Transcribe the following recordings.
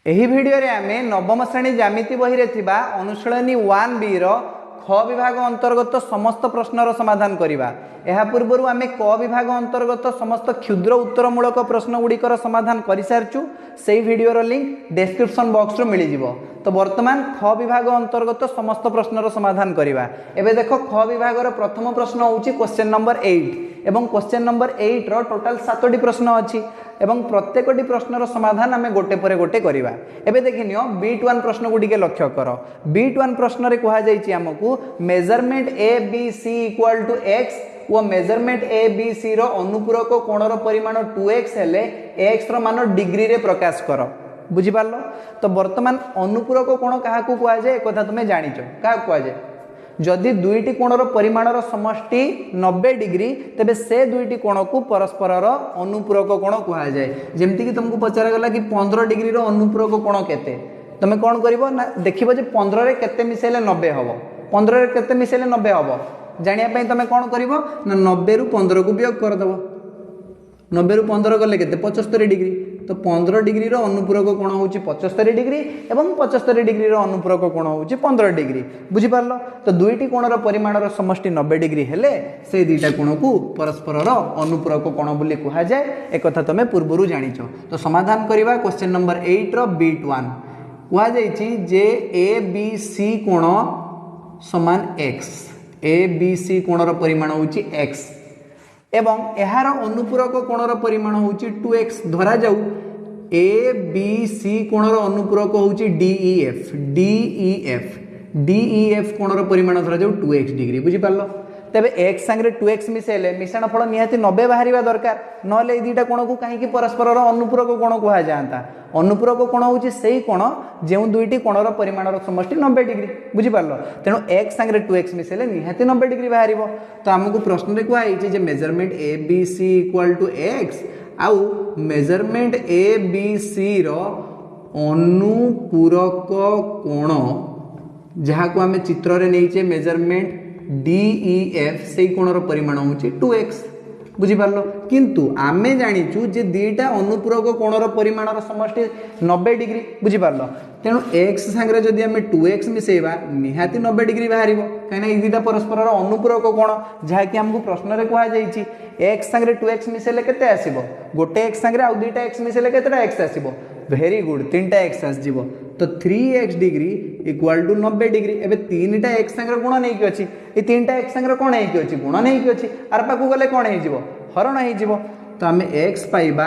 एही भिडियो रे आमे नवम श्रेणी ज्यामिति बही रे थिबा अनुशीलनी 1B रो ख विभाग अंतर्गत समस्त प्रश्नर समाधान करिबा। एहा पूर्वरु आमे क विभाग अंतर्गत समस्त क्षुद्र उत्तरमूलक प्रश्न गुड़िकर समाधान करि सारचु। सेही भिडियो रो लिंक डिस्क्रिप्शन बॉक्स रो मिलि जिवो। तो वर्तमान ख विभाग अंतर्गत समस्त प्रश्नर समाधान करिबा। एबे देखो ख विभाग रो प्रथम प्रश्न होउची क्वेश्चन नंबर 8 एवं क्वेश्चन नंबर 8 रो टोटल 7टी प्रश्न अछि एवं प्रत्येकटी प्रश्नर समाधान आमे गोटे परे गोटे करिबा। एबे देखिनियो B1 प्रश्न गुडी के लक्ष्य करो। B1 प्रश्न रे कहा जाईची हमकु measurement ABC equal to x वो मेजरमेंट ABC रो अनुपूरक कोणर परिमाण 2x हेले x रो मान डिग्री रे प्रकाश करो। बुझी पारलो। तो वर्तमान अनुपूरक कोण काहाकू कहा जाय एकथा तुमे जानिचो का कहा जाय जदि दुईटी कोणर परिमाणर समष्टि 90 डिग्री तेबे से दुईटी कोण को परस्परर अनुपूरक कोण कहा जाय। जेमति कि तुमको पचारा गला कि 15 डिग्री रो अनुपूरक कोण केते तमे कोन करिवो ना देखिबो जे 15 रे केते मिसेले 90 हबो 15 रे केते मिसेले 90 हबो जानिया पई तमे कोन करिवो ना 90 रु 15 को वियोग कर दबो 90 रु 15 गले केते 75 डिग्री तो 15 डिग्री रो अनुपूरक कोण होउची 75 डिग्री एवं 75 डिग्री रो अनुपूरक कोण होउची 15 डिग्री। बुझी पारलो। तो दुईटी कोणर परिमाणर समष्टि 90 डिग्री हेले से दुईटा कोण को परस्परर अनुपूरक कोण बोली कहा जाय एकथा तमे पूर्वरु जानिचो। तो समाधान करिवा क्वेश्चन नंबर 8 रो B1 कहा जायची जे ABC कोण समान x ABC कोणर परिमाण होउची x एवं एहार अनुपूरक कोणर परिमाण होउची 2x धरा जाऊ ABC कोणर अनुपूरक होउची DEF कोणर परिमाण धरा जाऊ 2x डिग्री। बुझी पारलो। तबे x संगे 2x मिसेले मिश्रण फल निहाती 90 बाहरिबा दरकार नले ए दुईटा कोण को काहे कि परस्परर अनुपूरक कोण कहा जाता। अनुपूरक कोण होउची सेही कोण जेउ दुईटी कोणर परिमाणर समष्टि 90 डिग्री। बुझी पारलो। तेनु x संगे 2x मिसेले निहाती 90 डिग्री बाहरिबो। तो हमकु प्रश्न रे कुआ आइछि जे measurement ABC equal to x आउ मेजरमेंट ABC रो अनुपूरक कोण जहा को हमें चित्र रे नैचे मेजरमेंट DEF से कोणर परिमाण होउची 2x। बुझी पारलो। किंतु आमे जानिचु जे दुईटा अनुपूरक कोणर परिमाणर समष्टि 90 डिग्री। बुझी पारलो। तेनु x संगे जदि हमें 2x मिसेबा निहाती 90 डिग्री बाहरिबो काइना ई दुईटा परस्परर अनुपूरक कोण जहा कि हमकु प्रश्न रे कहा जाईची x संगे 2x मिसेले केते आसीबो गोटे x संगे आ दुईटा x मिसेले केतेटा x आसीबो वेरी गुड 3टा x आसीबो तो 3x degree equal to 90 degree. एबे 3टा x संगे गुण नै कि अछि ए 3टा x संगे कोन नै कि अछि गुण नै कि अछि आर पाकू गले कोन हे जिवो हरण हे जिवो। तो हमें x पाइबा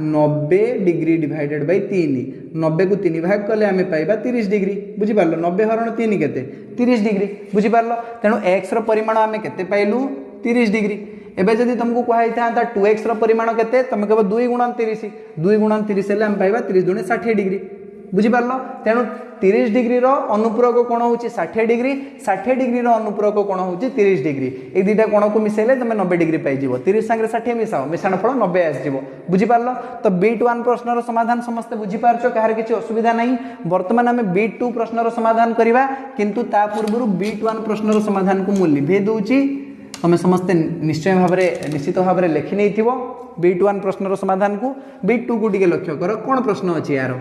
90 डिग्री डिवाइडेड बाय 3 90 को 3 भाग कले हमें पाइबा 30 डिग्री। बुझी पारलो 90 हरण 3 केते 30 डिग्री। बुझी पारलो। तेनु x रो परिमाण हमें केते पाइलु 30 डिग्री। एबे जदि तुमको कहा था 2x रो परिमाण केते तुम कहबो 2 गुणन 30 2 गुणन 30 हेले हम पाइबा 30 दुने 60 डिग्री। बुझी पारलो। तेनु 30 डिग्री रो अनुपूरक कोण होउची 60 डिग्री 60 डिग्री रो अनुपूरक कोण होउची 30 डिग्री ए दुईटा कोण को मिसेले तुम 90 डिग्री पाइ जिवो 30 संगे 60 मिसाओ मिश्रण फल 90 आस जिवो। बुझी पारलो। तो B1 प्रश्न रो समाधान समस्त बुझी पारछो काहर किछि असुविधा नाही। वर्तमान हमें B2 प्रश्न रो समाधान करिवा किंतु ता पूर्वरु B1 प्रश्न रो समाधान को मूल्य भे दोउची तमे समस्त निश्चय भाबरे निश्चित भाबरे लेखि नै थिबो B1 प्रश्न रो समाधान को। B2 को टिके लक्ष्य करो कोन प्रश्न अछि यार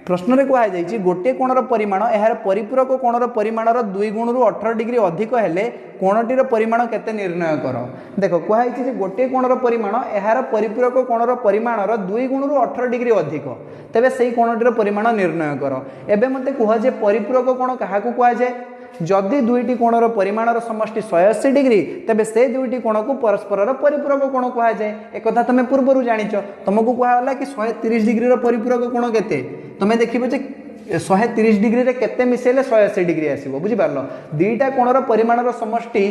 प्रश्न रे कहा जायछि गोटे कोणर परिमाण एहार परिपूरक कोणर परिमाणर 2 गुण रु 18 डिग्री अधिक हेले कोणटीर परिमाण केते निर्णय करो। देखो कहा जायछि जे गोटे कोणर परिमाण एहार परिपूरक कोणर परिमाणर 2 गुण रु 18 डिग्री अधिक तबे सेही कोणटीर परिमाण निर्णय करो। एबे मते कह जे परिपूरक कोण काहाकू कहा जाय जदि दुईटी कोणर परिमाणर समष्टि 180 डिग्री तेबे से दुईटी कोण को परस्परर परिपूरक कोण कहा जाय एकथा तमे पूर्वरु जानिचो। तुमको कहला कि 130 डिग्री रो परिपूरक कोण केते तमे देखिबो जे 130 डिग्री रे केते मिसेले 180 डिग्री आसीबो। बुझी पारलो। दुईटा कोणर परिमाणर समष्टि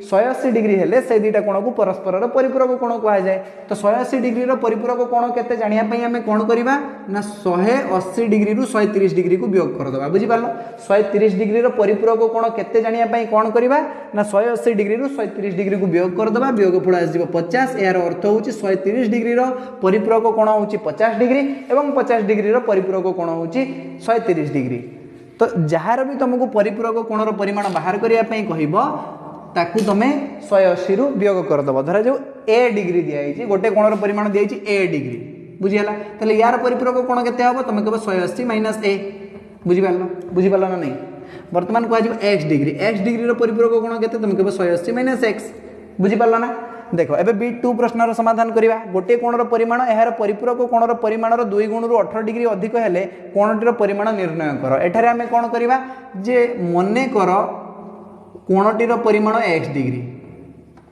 180 डिग्री हेले से दुईटा कोण को परस्परर परिपूरक कोण कहा जाय। तो 180 डिग्री रो परिपूरक कोण केते जानिया पई हमें कोन करिबा ना 180 डिग्री रु 130 डिग्री को वियोग कर दबा। बुझी पारलो। 130 डिग्री रो परिपूरक कोण केते जानिया पई कोन करिबा ना 180 डिग्री रु 130 डिग्री को वियोग कर दबा वियोग फळ आसी जिवो 50 यार अर्थ होउची 130 डिग्री रो परिपूरक कोण होउची 50 डिग्री एवं 50 डिग्री रो परिपूरक कोण होउची 130 डिग्री। तो जहार भी तुमको परिपूरक कोणर परिमाण बाहर करिया पई कहिबो ताकू तमे 180 रु वियोग कर दबो। धरा जो a डिग्री दिया गोटे कोणर परिमाण दिया a डिग्री बुझीगला ताले यार परिपूरक कोण केते हबो तुम कहबो 180 माइनस ए बुझीपाल ना नहीं वर्तमान कह एक्स डिग्री रो परिपूरक कोण केते तुम कहबो 180 माइनस एक्स बुझीपाल ना देख एबे B2 प्रश्नर समाधान करिवा गोटे कोणर परिमाण एहार परिपूरक कोणर परिमाणर 2 गुण रु 18 डिग्री अधिक हेले कोणटीर परिमाण निर्णय कर एठारे आमे कोन करिवा जे मने कर कोणटीर परिमाण x डिग्री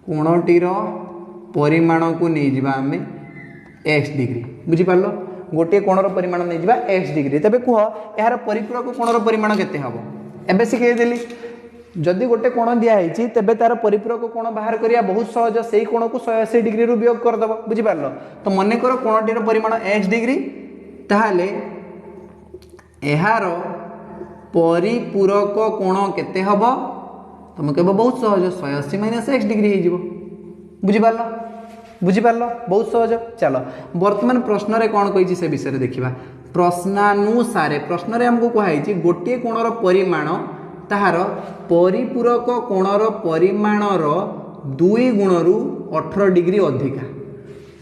कोणटीर परिमाण को नहीं जिबा आमे x डिग्री बुझी पारलो गोटे कोणर परिमाण नहीं जिबा x डिग्री तबे कुह एहार परिपूरक कोणर परिमाण केते हबो एबे सिखे देली जदि गोटे कोण दिया है तेबे तार परिपूरक कोण बाहर करिया बहुत सहज से कोण को 180 डिग्री रु वियोग कर दबो बुझी पारलो तो मने कर कोणटीर परिमाण x डिग्री ताहाले एहार परिपूरक कोण केते हबो तुम कहबो बहुत सहज 180 माइनस x डिग्री हे जिवो बुझी पारलो बहुत सहज चलो वर्तमान प्रश्न रे कोन कहिछि से विषय रे देखिबा प्रश्नानुसारे प्रश्न रे हमको कहाइछि गोटे कोणर परिमाण ताहार परिपूरक कोणर परिमाणर 2 गुण रु 18 डिग्री अधिका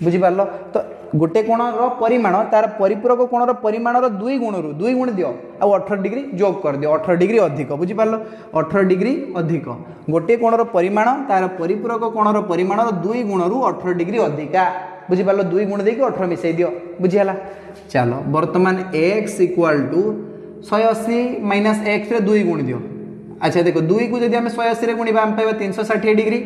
बुझी पारलो तो गोटे कोणर परिमाण तार परिपूरक कोणर परिमाणर 2 गुण दियो आ 18 डिग्री जोग कर दियो 18 डिग्री अधिक बुझी पारलो 18 डिग्री अधिक गोटे कोणर परिमाण तार परिपूरक कोणर परिमाणर 2 गुण रु 18 डिग्री अधिका बुझी पारलो 2 गुण देकी 18 मिसै दियो बुझी हला चलो वर्तमान x equal to 180 minus x रे 2 गुण दियो अच्छा देखो 2 को जदि हम 180 रे गुणिबा हम पाइबा 360 डिग्री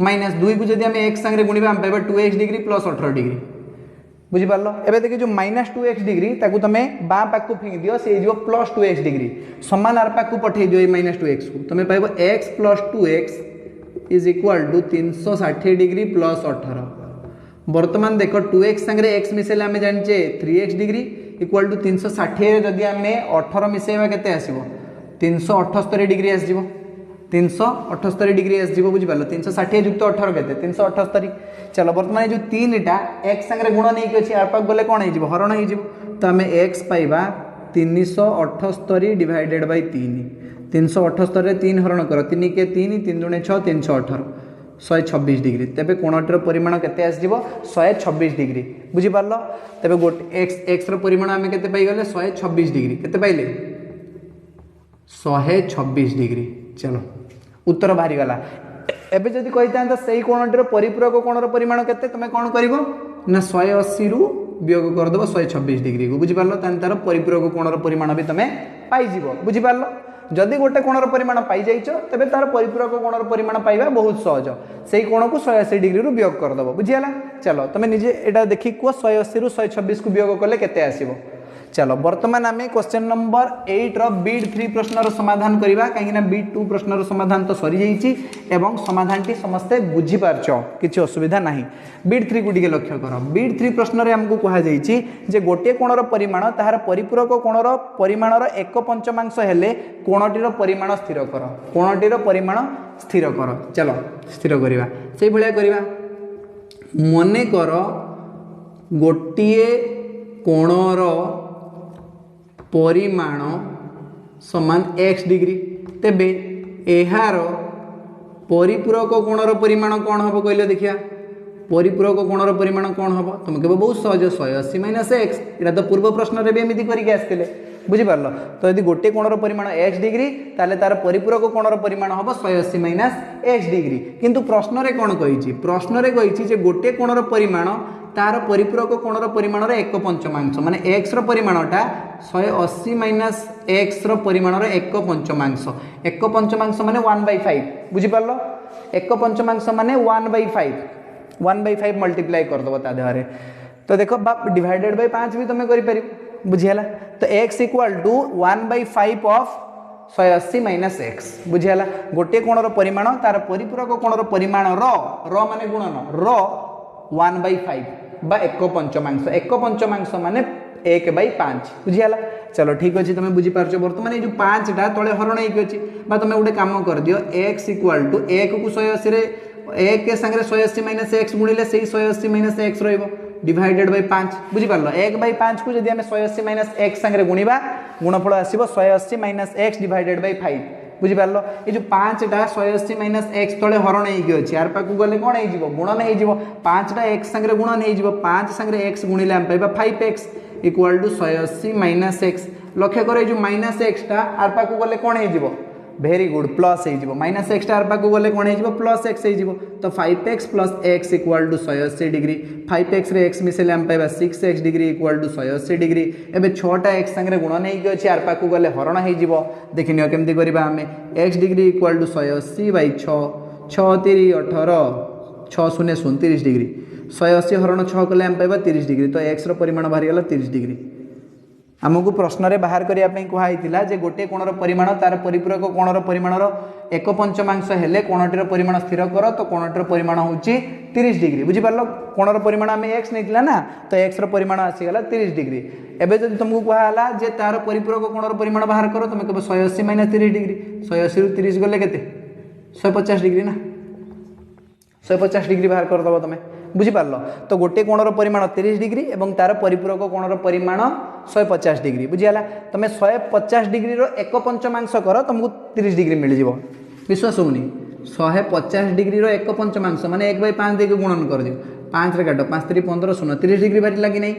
माइनस 2 को जदि हम x संगे गुणिबा हम पाइबा 2x डिग्री प्लस 18 डिग्री बुझी पारलो एबे देखि जो माइनस 2x डिग्री ताकू तमे बा पाकू फेंक दियो से जो प्लस 2x डिग्री समान आर पाकू पठे दियो माइनस 2x को तमे पाइबो x plus 2x is equal to 360 degree plus 18 वर्तमान देखो 2x संगे x मिसेले हमें जानचे 3x डिग्री इक्वल टू 360 जदि हमें 18 मिसेबा केते आसीबो 378 डिग्री आसीबो 378 डिग्री आसीबो बुझी पारलो 360 युक्त 18 केते 378 चलो वर्तमान जो 3 टा x संगे गुण नै के अछि आरपाक गले कोन हे जिवो हरण हे जिवो तो हमें x पाइबा 378 डिवाइडेड बाय 3 378 रे 3 हरण करो 3 के 3 3 दुणे 6 318 126 डिग्री तेबे कोणटर परिमाण केते आस जिवो 126 डिग्री बुझी पारलो तेबे गोटे x रो परिमाण हमें केते पाई गले 126 डिग्री केते पाइले 126 डिग्री चलो उत्तर बाहरी गला एबे जदि कहिता सही कोणटर परिपूरक कोणर परिमाण केते तमे कोन करिवो ना 180 रु वियोग कर देबो 126 डिग्री को बुझी पारलो तान तार परिपूरक कोणर परिमाण भी तमे पाई जिवो बुझी पारलो जदि गोटे कोणर परिमाण पाई जाइछो तबे तार परिपूरक कोणर परिमाण पाइबा बहुत सहज सेही कोण को 180 डिग्री रु वियोग कर देबो बुझी हला चलो तमे निजे एटा देखि को 180 रु 126 को वियोग करले केते आसीबो चलो वर्तमान आम क्वेश्चन नंबर 8 रो बीट 3 प्रश्नर समाधान करिबा काहे ना बीट 2 प्रश्नर समाधान तो सरी जाइछि एवं समाधान टी समस्ते बुझी पारछो किछि असुविधा नाही बीट 3 को टिके लक्ष्य करो बीट 3 प्रश्न रे हमको कहा जाइछि जे गोटे कोणर परिमाण ताहार परिपूरक कोणर परिमाणर 1/5 हेले कोणटीर परिमाण स्थिर कर कोणटीर परिमाण स्थिर कर चलो स्थिर करिबा सेही भलिया करिबा मने कर गोटिए कोणर परिमाण समान x डिग्री तेबे एहार परिपूरक कोणर परिमाण कौन हम कहले देखिया परिपूरक कोणर परिमाण कौन हम तुम कहबो बहुत सहज 180 माइनस x एटा तो पूर्व प्रश्न रे भी एमिति करिके आस्थिले बुझी पारलो तो यदि गोटे कोणर परिमाण x डिग्री ताले तार परिपूरक कोणर परिमाण हबो 180 माइनस x डिग्री किंतु प्रश्न रे कोन कहिछि प्रश्न रे कहिछि जे गोटे कोणर परिमाण तार परिपूरक कोणर परिमाणर 1/5 माने x रो परिमाणटा 180 माइनस x रो परिमाणर 1/5 1/5 माने 1/5 बुझी पारलो 1/5 माने 1/5 मल्टीप्लाई कर दबो ता देहरे तो देखो बाप डिवाइडेड बाय 5 भी तमे करि पारि बुझियाला तो x equal to 1/5 of 180 minus x बुझियाला गोटे कोणर परिमाण तार परिपूरक कोणर परिमाण रो माने गुणन रो 1/5 बा 1/5 1/5 माने 1/5 बुझियाला चलो ठीक अछि तमे बुझी पारछो वर्तमान ए जो 5 टा तळे हरण हे कि अछि बा तमे उडे काम कर दियो x इक्वल टू 1 को 180 रे 1 के संगे 180 माइनस x गुणिले सेही 180 माइनस x रहइबो डिवाइडेड बाय 5 बुझी पारलो 1/5 को जदि हम 180 माइनस x संगे गुणिबा गुणफल आसीबो 180 माइनस x डिवाइडेड बाय 5 बुझिपार ये जो 5टा 180 माइनस एक्स तले हरण होगी यार पाक गले कौन हो गुणन हो 5टा एक्स सांगे गुणन हो 5 सांगे एक्स गुणिले आम पाइबा 5x equal to 180 minus x लक्ष्य कर जो माइनस एक्सटा आर पाक गले कौन हो वेरी गुड प्लस हो माइनस एक्सटा आर पाक गले कौन हो प्लस एक्स हो तो 5x plus x equal to 180 degree 5x रे एक्स मिसेले आम पाइबा 6x degree equal to 180 degree एबे 6टा एक्स सांगे गुणन हो अच्छी आर पाक गले हरण हो देखिनियो केमती करबा हमें x degree equal to 180 by 6 6 3 18 6 शून्य 29 डिग्री 180 हरण 6 कले आम पाइबा 30 डिग्री तो एक्स रो परिमाण बाहरी गला 30 डिग्री आमको प्रश्न रे बाहर करिया पई कहाइतिला जे गोटे कोणर परिमाण तार परिपूरक कोणर परिमाणर 1/5 हेले कोणटीर परिमाण स्थिर कर तो कोणटीर परिमाण होची 30 डिग्री बुझी पारलो कोणर परिमाण आमे x नेतिला ना तो x रो परिमाण आसी गला 30 डिग्री एबे जदि तुमको कहाला जे तार परिपूरक कोणर परिमाण बाहर करो तुम कहबो 180 माइनस 30 डिग्री 180 रु 30 गले केते 150 डिग्री ना 150 डिग्री बाहर कर दबो तमे बुझी पारलो तो गोटे कोणर परिमाण 30 डिग्री एवं तार परिपूरक कोणर परिमाण 150 डिग्री बुझीगला तुम 150 डिग्री रो 1/5 कर तुमको 30 डिग्री मिल जिवो विश्वास होनी 150 डिग्री रो 1/5 माने 1/5 देके गुणन कर दियो 5 रे काटो 5 3 15 शून्य 30 डिग्री बाहरी लागी नहीं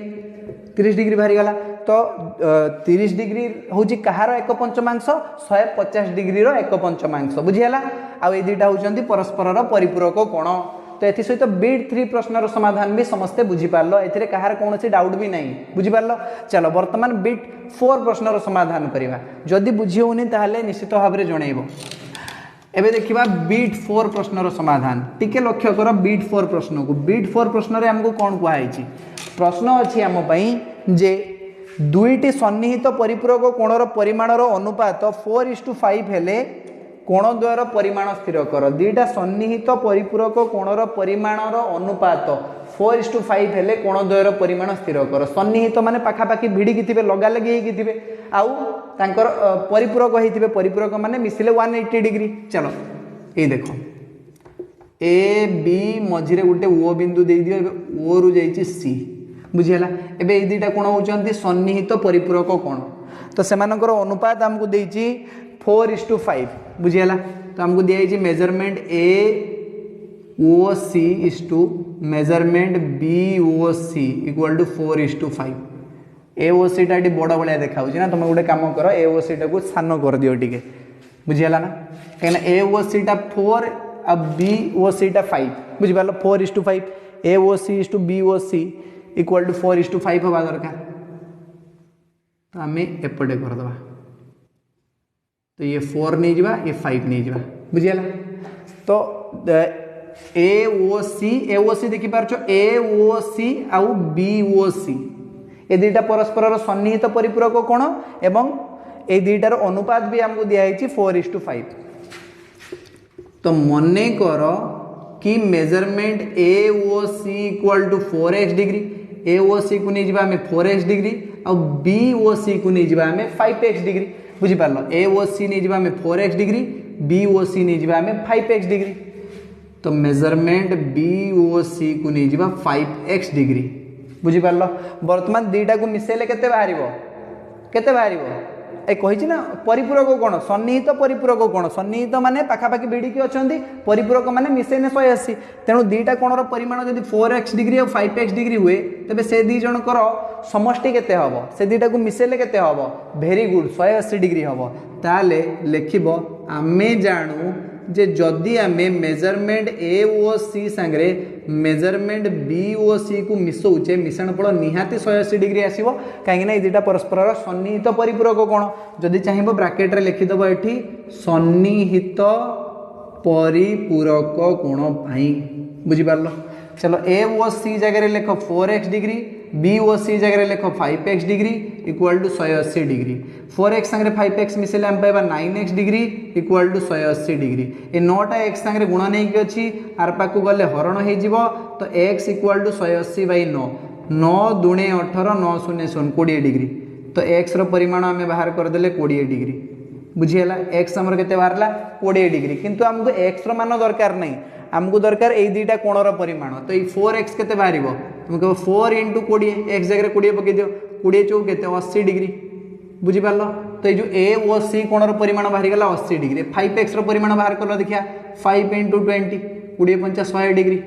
30 डिग्री बाहरी गला तो 30 डिग्री होची कहार 1/5 150 डिग्री रो 1/5 बुझीगला आ ए दुईटा होचंती परस्पर रो परिपूरक कोण तो ये सहित बीट 3 प्रश्न समाधान भी समस्ते बुझीपार ए कहार कौन डाउट भी नहीं बुझीपार चलो बर्तमान बीट 4 प्रश्न समाधान करवा जदि बुझी होनी ताहले निश्चित भाव में जनइब एबे देखिबा बीट 4 प्रश्न समाधान टिके लक्ष्य कर बीट 4 प्रश्न को बीट 4 प्रश्न आमको कौन कहुई प्रश्न अच्छी आम जे दुईटी सन्निहित परिपूरक कोणर परिमाणर अनुपात 4:5 हेले कोण द्वयर परिमाण स्थिर कर दुईटा सन्निहित परिपूरक कोणर परिमाणर अनुपात 4:5 हेले कोण द्वयर परिमाण स्थिर कर सन्निहित माने पाखापाखि भिड़िकी थे लगा लगी होती आउ तांकर परिपूरक होते परिपूरक माने मिसिले 180 डिग्री चलो ये देख ए बी मझिरे गोटे ओ बिंदु दे दियो ओ रु जाइछि सी बुझीला एबे ए दुईटा कोण होचंती सन्निहित परिपूरक कोण तो सेमानकर अनुपात हमको देइछि 4:5 बुझीला तो हमको दिया measurement A O C is to measurement B O C equal to 4:5 A O C टा बड़ भाया देखा ना तुम गोटे कम कर ए ओ सी टा को सान कर दियो टिके बुझीला ना कहीं ए ओ सी टा 4 आ बी ओ सी टा 5 बुझीपार 4:5 A O C is to B O C equal to 4:5 हवा दरकार तो आम एपटे करदे तो ये 4 नहीं जावा ये 5 नहीं जावा बुझीला तो ए ओ सी देखी पारछ ए ओ सी आउ बी ओ सी ए दुईटा परस्पर सन्निहित परिपूरक कोण एवं ए दुईटार अनुपात भी हमको दिखाई 4:5 तो मने कर कि measurement A O C equal to 4x degree A O C को नहीं जावा हमें 4x डिग्री और बी ओ सी को नहीं जावा हमें 5x डिग्री बुझीपार ए ओ सी नहीं जावा हमें 4x डिग्री बी ओ सी नहीं जावा हमें 5x डिग्री तो मेजरमेंट बी ओ सी को नहीं जावा 5x डिग्री बुझीपार बर्तमान दुईटा को मिसेले केते बाहरिबो ए कही ना परिपूरक कोण सन्निहित परिपूरक कोण सन्निहित माने पाखापाखि भिड़िकी अच्छा परिपूरक माने मिसेने 180 तेणु दुईटा कोणर परिमाण जब 4x डिग्री और 5x डिग्री हुए तेबे से दी जनकर समष्टि केते हबो से दुईटा को मिसेले केते हबो वेरी गुड 180 डिग्री हबो ताले लेखिबो आमे जानू जे जदि आमे measurement A O C सांगरे measurement B O C को मिसौचे मिश्रण फल निहाती 180 डिग्री आसीबो काहे ना ए दुईटा परस्पर सन्निहित परिपूरक कोण जदि चाहिबो ब्रैकेट रे लिखि दबो एठी सन्निहित परिपूरक कोण पाई बुझी पारलो चलो ए ओ सी जगह लिख 4x degree B O C जगह लिख 5x degree equal to 180 degree 4x संगे 5x मिसेले हम पाइबा 9x degree equal to 180 degree ए 9टा x संगे गुण नहीं कि अच्छी आर पाकु गले हरण हो जीवो तो x इक्वल टू 180/9 9 दूणे 18 9 शून्य 20 डिग्री तो x रो परिमाण आमे बाहर कर देले 20 डिग्री बुझीला x हमर केते बाहरला 20 डिग्री किंतु हमको x रो मान दरकार नहीं हमको दरकार ए दुईटा कोणर परिमाण तो ये 4x केते बाहरिबो तुम कहो 4 × 20 x जगह 20 पकई दियो 20 चौक केते 80 डिग्री बुझिपार तो ये जो ए ओ सी कोणर परिमाण बाहरी गला 80 डिग्री 5x परिमाण बाहर कल देखिया 5 × 20 20 × 5 100 डिग्री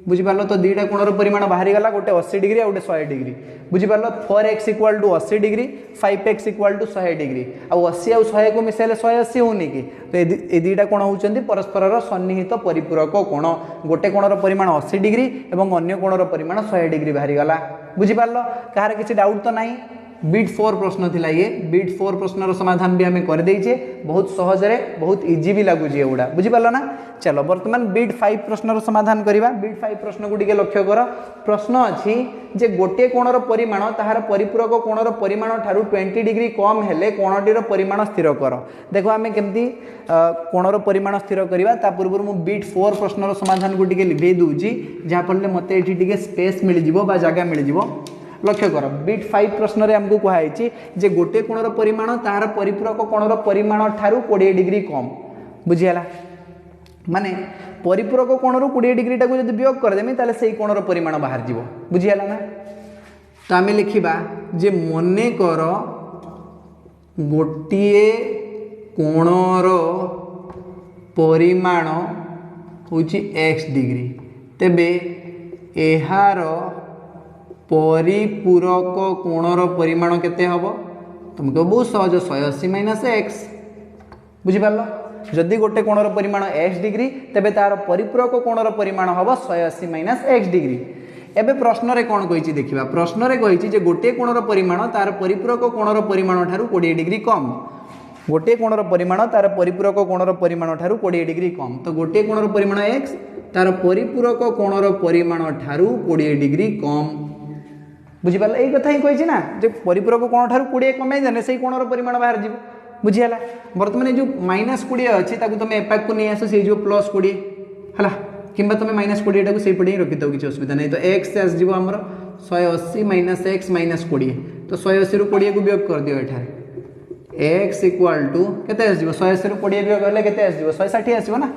बुझिपार तो दुईटा कोणर परिमाण बाहरी गला गोटे 80 डिग्री आ गोटे 100 डिग्री बुझिपार 4x = 80 डिग्री 5x = 100 डिग्री आ 80 आ 100 को मिसाइले 180 होनी कि तो ये दुईटा कोण होउचंती परस्पर सन्निहित परिपूरक कोण गोटे कोणर परिमाण 80 डिग्री एवं अन्य कोणर परिमाण 100 डिग्री बाहरी गला बुझिपार कहार किसी डाउट तो नहीं बीट 4 प्रश्न थिला ये बीट 4 प्रश्न समाधान भी आम कर देइछे बहुत सहज रे बहुत इजी भी लगुच एगुड़ा बुझिपार ना चलो बर्तमान बीट 5 प्रश्न समाधान करवा बीट 5 प्रश्न को टिके लक्ष्य कर प्रश्न अच्छी जे गोटे कोणर परिमाण ताहार परिपूरक कोणर परिमाण ठारू 20 डिग्री कम हेले कोणटीर परिमाण स्थिर कर देखो आम केमती कोणर परिमाण स्थिर करवा ता पूर्व मु बीट 4 प्रश्न समाधान को टिके लिखै दूची जहाँ फल मते एठी टिके स्पेस मिल जिवो बा जगह मिल जिवो लक्ष्य कर बीट 5 प्रश्न रे हमको कहुई जे गोटे कोणर परिमाण तार परिपूरक कोणर परिमाण ठारू 20 डिग्री कम बुझीगला माने परिपूरक कोणर 20 डिग्री टाको जब वियोग करदेमी ताले सेही कोणर परिमाण बाहर जीवो बुझीगला ना तो आम लिखिबा जे मने कर गोटिए कोणर परिमाण होची x डिग्री तेबे एहार परिपूरक कोणर परिमाण केते हबो तुमको बहुत सहज 180 - x बुझिपार जदि गोटे कोणर परिमाण x डिग्री तेबे तार परिपूरक कोणर परिमाण हबो 180 - x डिग्री एबे प्रश्न रे कोन कहिछि देखिबा प्रश्न रे कहिछि जे गोटे कोणर परिमाण तार परिपूरक कोणर परिमाण ठारू 20 डिग्री कम गोटे कोणर परिमाण तार परिपूरक कोणर परिमाण ठारू 20 डिग्री कम तो गोटे कोणर परिमाण x तार परिपूरक कोणर परिमाण ठारू 20 डिग्री कम बुझिपार यही कथा ही कही ना जो परिपूरक कोण ठारू 20 कमे जाने से कोणर परिमाण बाहर जीव बुझीगला बर्तमान जो -20 अच्छी तुम एपाक को नहीं आस से जो +20 है कि तुम -20 टाक से पटे ही रखी किसी असुविधा नहीं तो x से आसो आमर 180 - x -20 तो 180 ରୁ 20 को वियोग कर दियो एठार x = केते आसो 180 ରୁ 20 वियोग करले केते आसो 160 आसो ना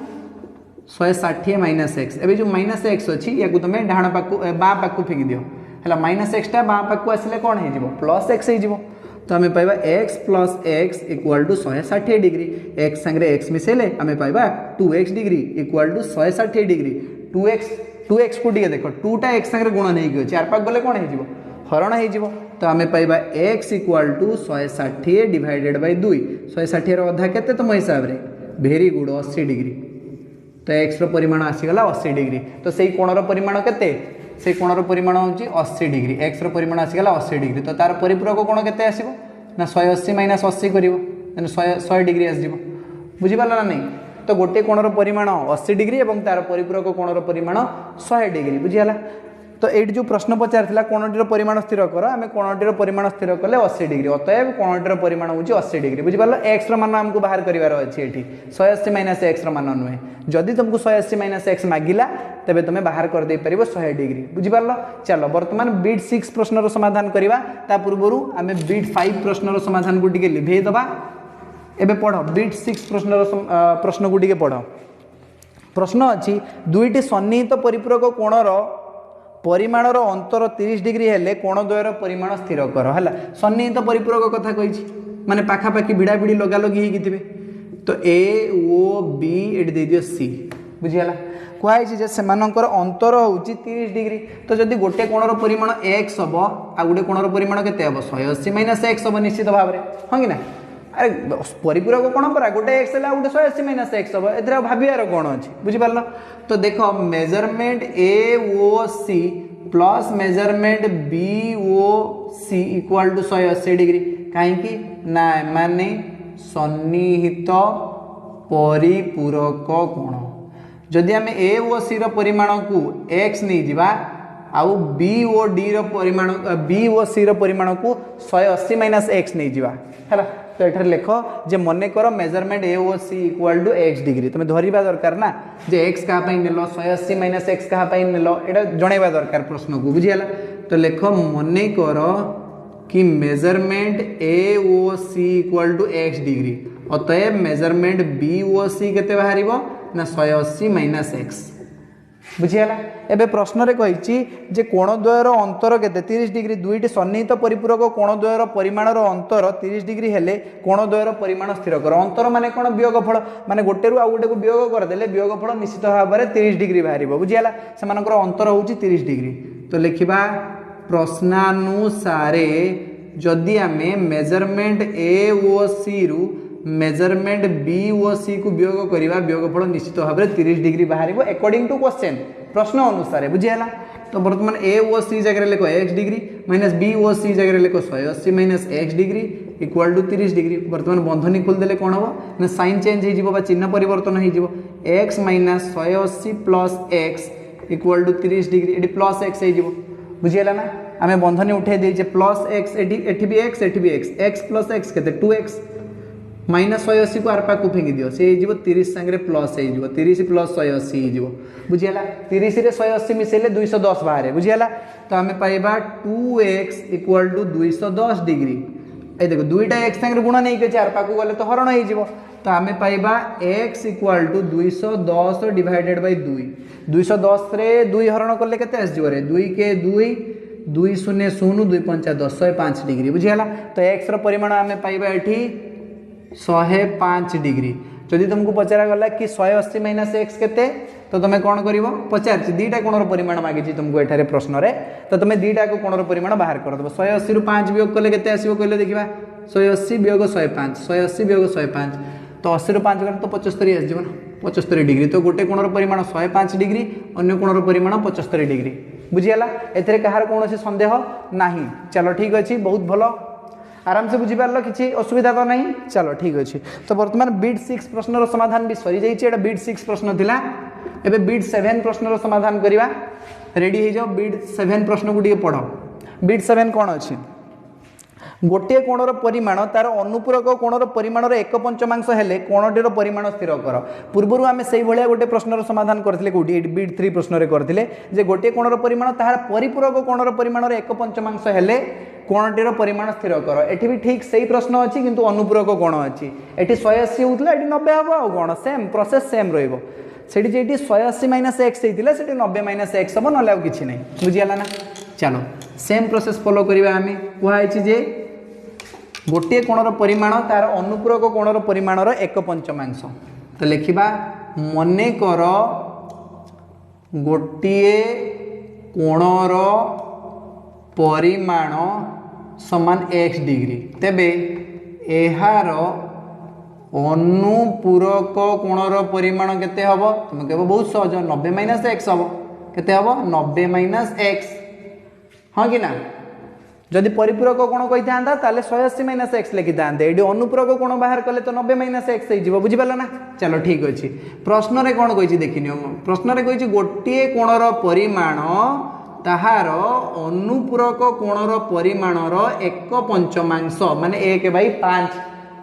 160 - x एबे जो -x अच्छी या तुम डाण पाक बाँ पाक फेंकी दियो है -x टा बाँ पाक आसिले कौन हो +x हो तो आम पाइबा x + x = 160 डिग्री x संगे x मिसेले आम पाइबा 2x डिग्री = 160 डिग्री 2x को टिके देख 2टा x संगे गुण नहीं चार पाक गले कौन हो हरण हो तो आम पाइबा x = 160 डिवाइडेड बाय 2 160 अधा केते तुम हिसाब रे वेरी गुड 80 डिग्री तो x रो परिमाण आसीगला 80 डिग्री तो सही कोणर परिमाण केते से कोणर परिमाण होची 80 डिग्री x रो परिमाण आसीगला 80 डिग्री तो तार परिपूरक कोण केते आसीबो ना 180 - 80 करिवो माने 100 डिग्री आसीबो बुझी पाला ना नहीं तो गोटे कोणर परिमाण 80 डिग्री एवं तार परिपूरक कोणर परिमाण 100 डिग्री बुझीगला तो ये जो प्रश्न पचार कोणटीर परिमाण स्थिर कर आम कोणटीर परिमाण स्थिर कले 80 डिग्री अतएव कोणटीर परिमाण होची 80 डिग्री बुझिपार x रो मान हमको बाहर करिवार अछि एठी 180 - x रो मान नुहे जदि तुमको 180 - x मागिला तेबे तुमे बाहर कर दे परिबो 100 डिग्री बुझिपार चलो वर्तमान बीट 6 प्रश्न रो समाधान करिवा ता पूर्वरु आमे बीट 5 प्रश्न रो समाधान को टिके लिभेई दबा एबे पढो बीट 6 प्रश्न को टिके पढो प्रश्न अछि दुईटी सन्निहित परिपूरक कोणर परिमाणर अंतर 30 डिग्री हेले कोण द्वयर परिमाण स्थिर कर है सन्निहित परिपूरक कथा कही माने पाखापाखि भिड़ा भिड़ी लगा लगी होते तो ए ओ बी ये दे दियो सी बुझीगला कहुई जे सेमानंकर अंतर होची 30 डिग्री तो जदि गोटे कोणर परिमाण x हम आ गोटे कोणर परिमाण केते हम 180 - x हम निश्चित भाव में हाँ कि ना अरे परिपूरक कोण पर गोटे x है गोटे 180 - x हम ए भावियार कौन अच्छी बुझीपार तो देख measurement A O C plus measurement B O C equal to 180 degree कहीं ना माने सन्निहित परिपूरक कोण जदि आम ए ओ सी परिमाण को x नहीं जावा आउ बी ओ डी परिमाण बी ओ सी परिमाण को 180 - x नहीं जावा है तो ये लेख जे मन कर measurement A O C equal to x degree तुम्हें धरवा दरकार ना जे x क्या नेल 180 - x क्या नेल ये जनवा दरकार प्रश्न को बुझीगला तो लेख मन कर कि measurement A O C equal to x degree अतएव मेजरमेंट बी ओ सी केते बाहर ना 180 - x बुझीगला। एबे प्रश्न रे कहिछि जे कोणद्वयर अंतर केते 30 डिग्री, दुईटी सन्निहित परिपूरक कोणद्वयर परिमाणर अंतर 30 डिग्री हेले कोणद्वयर परिमाण स्थिर कर। अंतर माने कोन? वियोगफल माने गोटे रु आ गोटे को वियोग कर देले वियोगफल निश्चित भाव में 30 डिग्री बाहरिबो। बुझीगला। सेमानकर अंतर होउछि 30 डिग्री। तो लिखिबा प्रश्नानुसारे जदि आमे मेजरमेंट ए ओ सी रु मेजरमेंट बी ओ सी को वियोग करिबा वियोगफल निश्चित भाव में 30 डिग्री बाहरिबो अकॉर्डिंग टू क्वेश्चन, प्रश्न अनुसार। बुझीगला। तो वर्तमान ए ओ सी जगह लिखो x degree minus B O C जगह लिखो 180 minus x degree equal to 30 degree. वर्तमान बंधनी खोल देले कोन हो ना साइन चेंज हो बा चिन्ह परिवर्तन हो x minus 180 plus x equal to 30 degree. Eighty plus x हो। बुझीगला ना। आमे बंधनी उठे देइचे प्लस x एठी भी x एठी भी x प्लस x केते 2x माइनस 180 को आर पाक को फेंगी दियो से हो 30 संगे प्लस हो 30 प्लस 180 हो। बुझीगला। 30 रे 180 मिसेले 210 बाहर। बुझीगला। तो आमे पाइबा 2x इक्वल टू 210 डिग्री। ए देखो दुईटा x संगे गुण नहीं के चार पाक गले तो हरण हो। तो आमे पाइबा x equal to 210 divided by 2। 210 रे 2 हरण करले केते आसी रे 2 के 2 2 0 0 2 5 10 105 डिग्री। बुझीगला। तो x रो परिमाण आमे पाइबा एठी 105 डिग्री। जदि तुमको पचारा गला कि 180 माइनस एक्स केते तो तुम कौन कर पचार दुईटा कोणर परिमाण मागिची तुमको एठारे प्रश्न रे तो तुम दुईटा को कोणर परिमाण बाहर कर दबो। 180 रु 5 वियोग कले केते आसीबो कहले देखिबा 180 वियोग 105 180 वियोग 105 तो 80 रु 5 गले तो 75 आसी ना 75 डिग्री। तो गोटे कोणर परिमाण 105 डिग्री अन्य कोणर परिमाण 75 डिग्री। बुझीगला। एथरे कहार कोनोसी संदेह नाही। चलो ठीक अछि बहुत भलो आराम से बुझी पारल किसी असुविधा तो नहीं। चलो ठीक अच्छे। तो वर्तमान बीट 6 प्रश्न समाधान भी सरी जाइए। बीट 6 प्रश्न थिला एबे बीट 7 प्रश्न समाधान करवा रेडी हो जाओ। बीट 7 प्रश्न को टिके पढ़। बीट 7 कौन अच्छी गोटे कोणर परिमाण तार अनुपूरक कोणर परिमाणर 1/5 हेले कोणटीर परिमाण स्थिर कर। पूर्व आम से भाया गोटे प्रश्न समाधान करते कौटी बीट 3 प्रश्न करते जे गोटे कोणर परिमाण तार परिपूरक कोणर परिमाणर 1/5 हेले कोणटीर परिमाण स्थिर कर। एठी भी ठीक सही प्रश्न अच्छी किंतु अनुपूरक कोण अच्छी। एठी 180 होता है 90 हम आउ कौन सेम प्रोसेस सेम रही से 180 माइनस एक्स होता है 90 माइनस एक्स हम ना कि ना। बुझीगला ना। चलो सेम प्रोसेस फॉलो करवा आम कहुई जे गोटे कोणर परिमाण तार अनुपूरक कोणर परिमाणर 1/5। तो लिखा मने कर गोटे कोणर परिमाण समान x डिग्री तेबे एहार अनुपूरक कोणर परिमाण केते हबो तुम कहबो बहुत सहज 90 माइनस एक्स हबो केते हबो 90 माइनस एक्स। हाँ कि ना। जदि परिपूरक कोण कही था ताले 180 माइनस एक्स लिखि था ये अनुपूरक कोण बाहर कले तो 90 माइनस एक्स हो। बुझीपाल ना। चलो ठीक अच्छे। प्रश्न रे कौन कही देखनी प्रश्न रे कही गोटे कोणर परिमाण ताहार अनुपूरक कोणर परिमाणर 1/5 माने 1/5।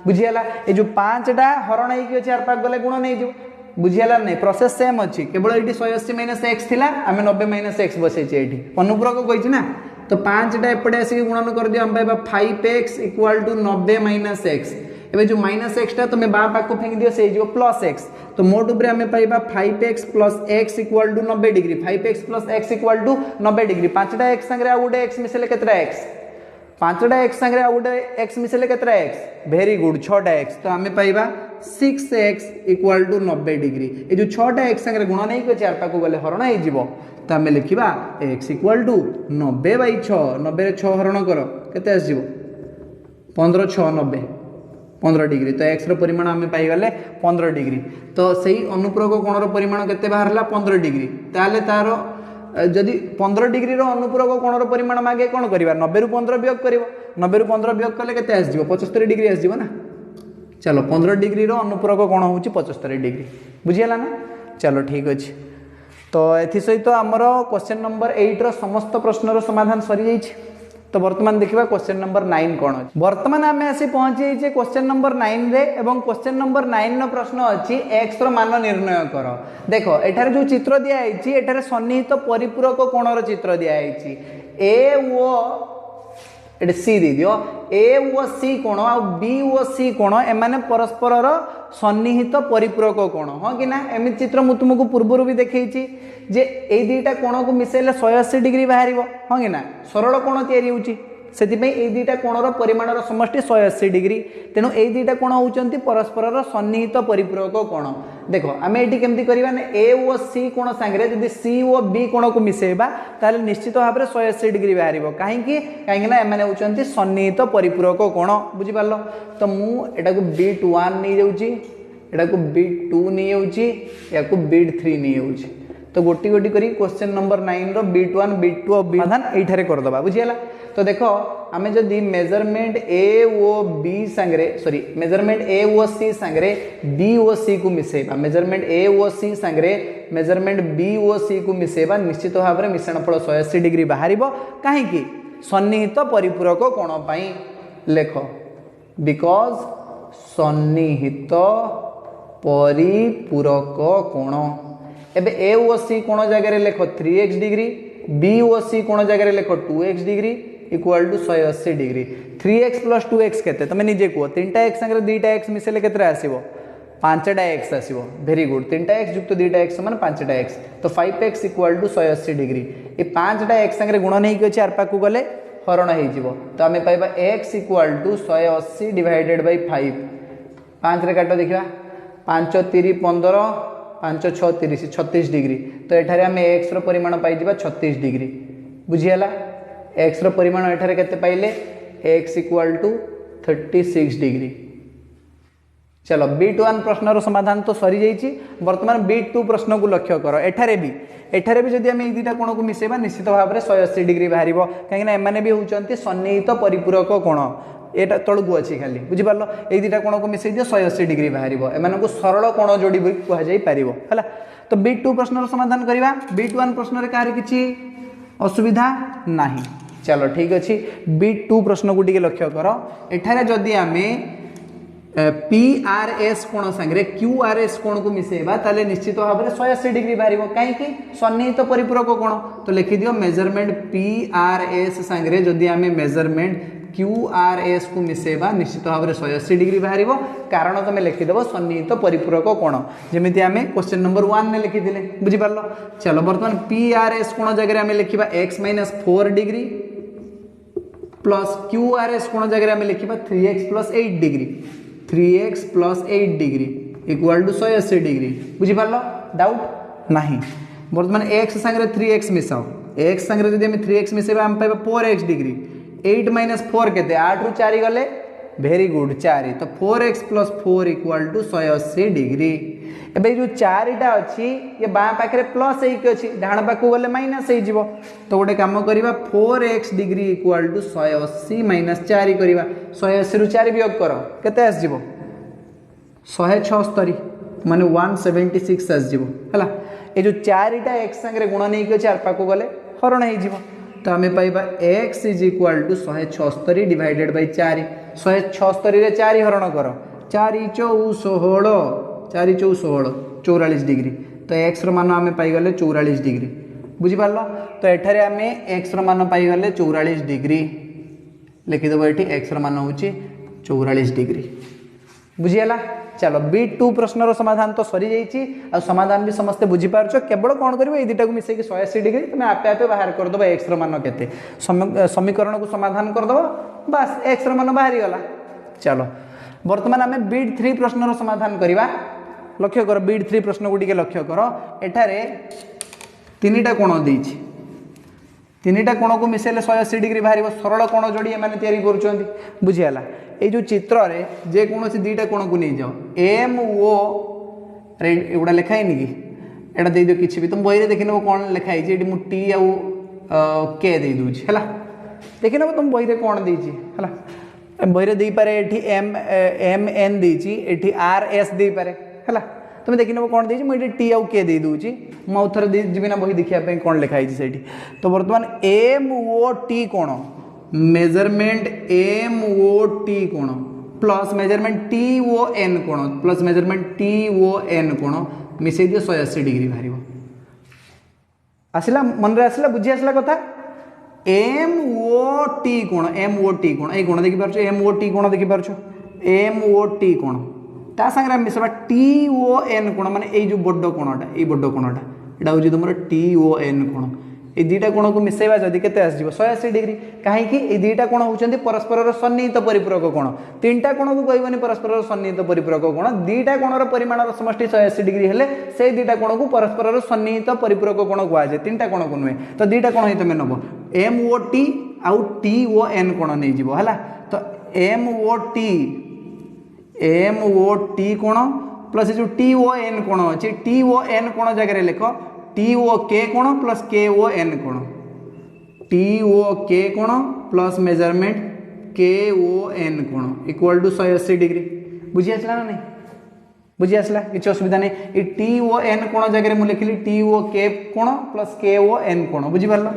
बुझीगला। ये जो 5टा हरण होगी चार पाक गले गुण नहीं जो। बुझीगला नहीं प्रोसेस सेम अच्छी केवल ये 180 माइनस एक्स थिला आम 90 माइनस एक्स बसई अनुपूरक कही ना। तो 5टा एपटे आसिक गुणन कर दियो हम पाइबा 5x equal to 90 minus x. एबे जो माइनस एक्स टा तुम बा पाक को फेंक दियो से जो प्लस एक्स। तो मोट ऊपर आम पाइबा 5x plus x equal to 90 degree 5x plus x equal to 90 degree. 5टा एक्स संगे आ गोटे एक्स मिसेले केतरा एक्स 5टा एक्स संगे आ गोटे एक्स मिसेले केतरा एक्स वेरी गुड 6टा एक्स। तो आम पाइबा 6x इक्वल टू 90 डिग्री। ये जो 6टा एक्स संगे गुण नहीं कर चार पाक गले हरण हो तो आम लिखा x इक्वल टू 90/6 90 रे 6 हरण कर केते आस 15 6 90 15 डिग्री। तो x रो परिमाण आम पाइगले 15 डिग्री। तो सही अनुपूरक कोणर परिमाण केते बाहरला 15 डिग्री। ताले तार जदि 15 डिग्री रो अनुपूरक कोणर परिमाण मागे कौन करवा 90 रु 15 वियोग कर 90 रु 15 वियोग कले केते आस 75 डिग्री आस ना। चलो 15 डिग्री रो अनुपूरक कोण होची 75 डिग्री। बुझीगला ना। चलो ठीक अच्छे। तो एथि सहित आमर क्वेश्चन नंबर 8 रो समस्त प्रश्नर समाधान सरी जाइए। तो वर्तमान देखिबा क्वेश्चन नंबर 9 कौन अच्छे। वर्तमान आम आसी पहुंची जाइए क्वेश्चन नंबर 9 रे एवं क्वेश्चन नंबर 9 रो प्रश्न अच्छी x रो मान निर्णय कर। देखो एठारे जो चित्र दिया है एठारे सन्निहित परिपूरक कोणर चित्र दिया है ए ओ एटे सी दे दियो ए ओ सी कोण आ बी ओ सी कोण एमाने परस्पर सन्निहित परिपूरक कोण हाँ कि ना एमि चित्र मु तुमको पूर्व भी देखी जे ए दुईटा कोण को मिसेले 180 डिग्री बाहर हाँ कि ना सरल कोण तैयारी होउची से दुईटा कोणर परिमाणर समष्टि 180 डिग्री तेणु ये दुईटा कोण होउचंती परस्पर सन्निहित परिपूरक कोण देख आम ये केमती करवा ए ओ सी कोण सांगे जदि सी ओ बी कोण को मिसेबा ताले निश्चित भाव में 180 डिग्री बाहर कहीं कहीं एम होउचंती सन्निहित परिपूरक कोण बुझिपार तो मुझा को बीट 1 नहीं जाऊँगी एटा को बीट 2 नहीं जाऊँगी या बीट 3 नहीं जाऊँगी तो गोटी गोटी करी क्वेश्चन नंबर 9 रो बीट 1 बीट 2 समाधान एठारे करदबा बुझियला तो देखो आमे जदि measurement A O B संगरे sorry measurement A O C संगरे B O C को मिसेबा measurement A O C संगरे measurement B O C को मिसेबा निश्चित भाव में मिश्रण फल 180 डिग्री बाहरिबो काहे कि सन्निहित परिपूरक कोण पई लेख बिकॉज सन्निहित परिपूरक कोण एबे ए ओ सी कोण जगह लेख 3x डिग्री बी ओ सी कोण जगह लेख 2x degree equal to 180 degree 3x plus 2x केते तमे निजे को 3टा x संगे 2टा x मिसेले केतरा आसीबो 5टा x आसीबो वेरी गुड 3टा x युक्त 2टा x समान 5टा x तो 5x इक्वल टू 180 डिग्री ए 5टा x संगे गुण नहीं कि अछि आरपा को गले हरण हे जिवो तो हमें पाइबा x equal to 180 divided by 5 5 रे काटो देखिबा 5 3 15 5 6 30 36 डिग्री तो एठारे हमें x रो परिमाण पाई जिबा 36 डिग्री बुझियाला x रो परिमाण एठारे केते पाइले x इक्वल टू 36 डिग्री चलो बीट 1 प्रश्न रो समाधान तो सरी जाइछि वर्तमान बीट 2 प्रश्न को लक्ष्य करो एठारे भी जदि हम ए दुईटा कोण को मिसेबा निश्चित भाव में 180 डिग्री बाहरिबो काहे ना एमाने भी होउचंती सन्निहित परिपूरक कोण एटा तळकु अछि खाली बुझि पारलो ए दुईटा कोण को मिसेइ दियो 180 डिग्री बाहरिबो एमानन को सरल कोण जोडी भी कहा जाई पारिबो हला तो बीट 2 प्रश्न रो समाधान करिवा बीट 1 प्रश्न रे कार किछि असुविधा नाही चलो ठीक अच्छे बीट 2 प्रश्न को लक्ष्य कर एठारे जदि आमे पी आर एस कोण संगे क्यू आर एस कोण को मिसेबा ताले निश्चित भाव में 180 डिग्री बाहरिबो काहे कि सन्निहित परिपूरक कोण तो लिखि दियो मेजरमेंट पी आर एस संगे जदि आमे मेजरमेंट क्यू आर एस को मिसेबा निश्चित भाव में 180 डिग्री बाहरिबो कारण तुम लिखिदेव सन्निहित परिपूरक कोण जमिति आमे क्वेश्चन नंबर 1 ने लिखिथिले बुझि पारलो चलो वर्तमान पी आर एस कोण जगह आमे लिखिबा x - 4 degree plus Q R S कोण जगह आमे लिखिबा 3x + 8 degree 3x + 8 degree equal to 180 degree बुझि पारलो डाउट नाही वर्तमान x संगे 3x मिसाओ x संगे जदि हम 3x मिसेबा हम पाइबा 4x डिग्री 8 - 4 केते 8 रु 4 गले वेरी गुड 4 तो 4x + 4 इक्वल टू 180 डिग्री एबे जो 4टा अछि ये बा पाखरे प्लस एक अछि डाण पाखु गले माइनस हे जिवो तो गोटे काम करिबा 4x डिग्री इक्वल टू 180 - 4 करिबा 180 रु 4 वियोग करो केते आस जिवो 176 माने 176 आस जिवो हला ए जो 4टा x संगे गुण नै कि अछि आर पाखु गले हरण हे जिवो तो हमें पाइबा x equal to 176 divided by 4 176 रे 4 हरण करो 4 × 4 16 4 × 4 16 44 डिग्री तो x रो मान आमे पाई गले 44 डिग्री बुझि पारलो तो एठारे आमे x रो मान पाई गले 44 डिग्री लिखि देबो एठी x रो मान होची 44 डिग्री बुझियाला चलो बीट 2 प्रश्न रो समाधान तो सरी जाइछि आ समाधान भी समस्त बुझि पारछो केवल कोन करबो ए दुटा को मिसे कि 180 डिग्री तुमे आपे आपे बाहर कर दबो x रो मान केते समीकरण को समाधान कर दबो बस x रो मान बाहरी गला चलो वर्तमान आमे बीट 3 प्रश्न रो समाधान करिवा लक्ष्य कर बीट 3 प्रश्न को लक्ष्य कर एठारे तीनटा कोण देछि तीनटा कोण को मिसेले 180 डिग्री बाहर सरल कोण जोड़ी एमाने तयारी करूछंती बुझियाला ए जो चित्र रे जे कोनोसी दुईटा कोण को नहीं जाओ एम ओ रे एडा लिखाई नि कि एडा दे दियो किछि भी तुम बही रे देखिनबो कोन लिखाई जे एडी मु टी आ के दे दूछि हला देखिनबो तुम बही रे कोन देछि हला बही रे देई पारे एठी एम एम एन देछि एठी आर एस देई पारे हला तुम देखिनबो कोन देछि मु एठी टी आ के दे दूछि मु उथर दे जिबिना बही देखिया पे कोन लिखाई छि सेठी तो वर्तमान एम ओ टी कोण मेजरमेंट एम ओ टी कोण plus measurement T O N कोण plus measurement T O N कोण मिसे दियो 180 डिग्री बाहरिबो आसिला मन रे आसिला बुझी आसिला कथा एम ओ टी कोण एम ओ टी कोण ये कोण देखि पारछ एम ओ टी कोण देखि पारछ एम ओ टी कोण ता संगे मिसबा टी ओ एन कोण माने ए जो बड्ड कोणटा ए बड्ड कोणटा एटा होची तुमर टी ओ एन कोण ए दुईटा कोण को मिसेबा जदि केते आसी 180 डिग्री काहे कि ए दुईटा कोण होचंती परस्पर सन्निहित परिपूरक कोण तीनटा कोण को कहबनी परस्पर सन्निहित परिपूरक कोण दुईटा कोणर परिमाणर समष्टि 180 डिग्री हेले से दुईटा कोण को परस्पर सन्निहित परिपूरक कोण कुआ जाय तीनटा कोण को नुहे तो दुईटा कोण ही तमे नबो एम ओ टी आउ टी ओ एन कोण नै जिवो हला तो एम ओ टी कोण प्लस जो टी ओ एन कोण अछि टी ओ एन कोण जगह रे लेखो टी ओ के कोण प्लस के ओ एन कोण टी ओ के कोण प्लस मेजरमेंट के ओ एन कोण इक्वल टू 180 डिग्री बुझी आसला ना नहीं बुझी आसला किछ असुविधा नहीं ए टी ओ एन कोण जगह रे मु लिखली टी ओ के कोण प्लस के ओ एन कोण बुझी पारलो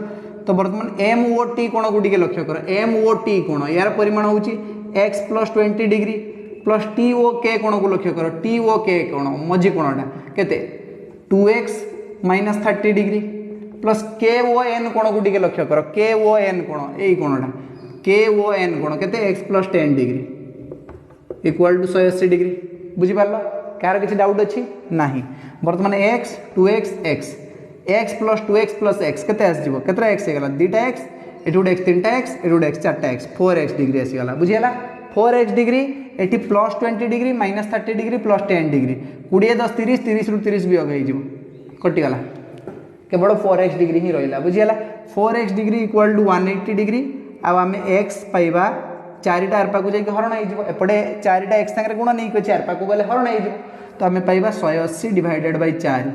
तो वर्तमान एम ओ टी कोण को टिके लक्ष्य कर एम ओ टी कोण यार परिमाण होची x प्लस 20 degree plus T O K कोण को लक्ष्य कर टी ओ के कोण मझी कोणटा केते 2x माइनस 30 डिग्री प्लस के ओ एन कोण को टिके लक्ष्य कर के ओ एन कोण एई कोणटा के ओ एन कोण केते x plus 10 degree equal to 180 degree बुझी पारलो कार किछि डाउट अछि नाही वर्तमान x 2x x plus 2x plus x केते आस जिवो केतरा x हेगला दुटा x एटु x तीनटा x एटु x चारटा x 4x degree आसी गला बुझी हला 4x degree eighty plus 20 degree minus 30 degree plus 10 degree 20 10 30 30 रु 30 वियोग हो जिवो कटिगला केवल 4x डिग्री ही रहिला बुझिला 4x degree equal to 180 degree आ आमे x पाइबा चारिटा आरपा को जाई हरण हो जिवो एपटे चारिटा x संगे गुण नै को चारपा को गले हरण हो जिवो तो आमे पाइबा 180 डिवाइडेड बाय 4